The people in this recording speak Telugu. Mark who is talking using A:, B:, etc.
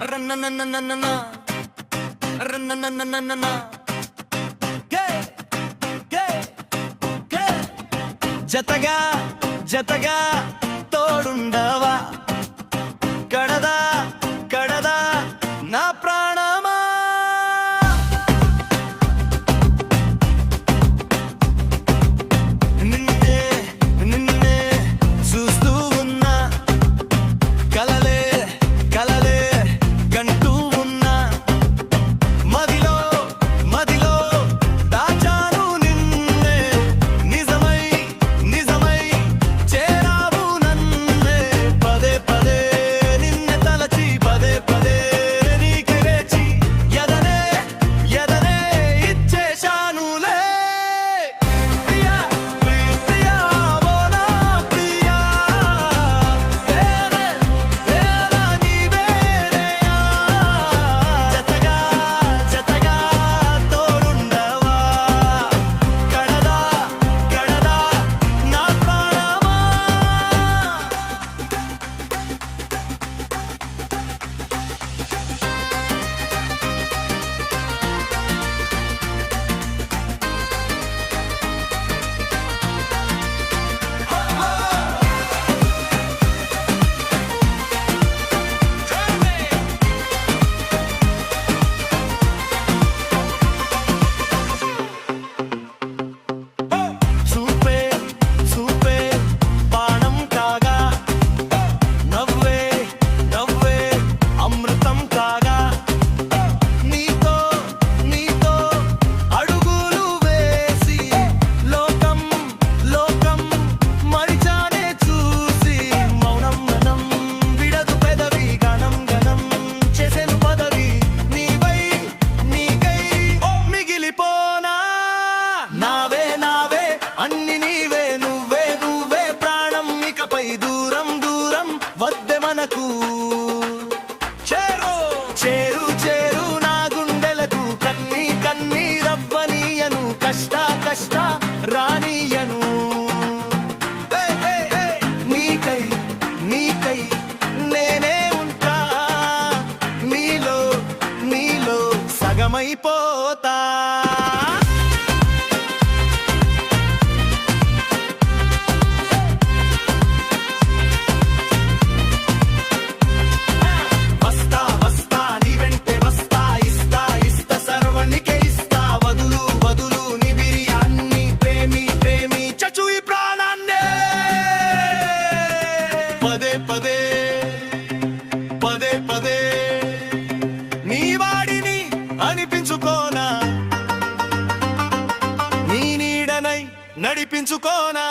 A: రన్నననననన రన్నననననన గే గే గే జతగా జతగా తోడుండవా కడదా కడదా నా ప్రాణమా నిన్నే నిన్నే చూస్తూ ఉన్నా కలలే కలలే గంటూ ఉన్నా మదిలో మదిలో దాచాను నిన్నే నిజమై నిజమై చేరావు నన్నే పదే పదే నిన్నే తలచి పదే పదే నీకే వేచి ఎదనే ఎదనే ఇచ్చేశానులే ప్రియా ప్రియా బోనా ప్రియా వేరే వేరే నీవేనయ్యా జతగా జతగా తోడుండవా కడదా కడదా నా ప్రాణమా చూపే చూపే బాణం కాగా నవ్వే నవ్వే అమృతం కాగా నీతో నీతో అడుగులు వేసి లోకం లోకం మరిచానే చూసి మౌనం మనం విడదు పెదవి గణం గణం చేసెను పదవి నీవై నీకై మిగిలిపోనా నావే నావే అన్ని నీవే నువ్వే నువ్వే ప్రాణం ఇకపై దూరం దూరం వద్దె మనకు చేరు చేరు చేరు నా గుండెలకు కన్నీ కన్నీ రవ్వనీయను కష్ట కష్ట రానీయను నీకై నీకై నేనే ఉంటా నీలో నీలో సగమైపోతా వస్తా వస్తా నీ వెంటే వస్తా ఇస్తా ఇస్తా సర్వనికే ఇస్తా వదులు వదులు నీ బిర్యాన్ని ప్రేమి ప్రేమి చచ్చు ఈ ప్రాణాన్నే పదే పదే పదే పదే నీ వాడిని అనిపించుకోనా నీ నీడనై నడిపించుకోనా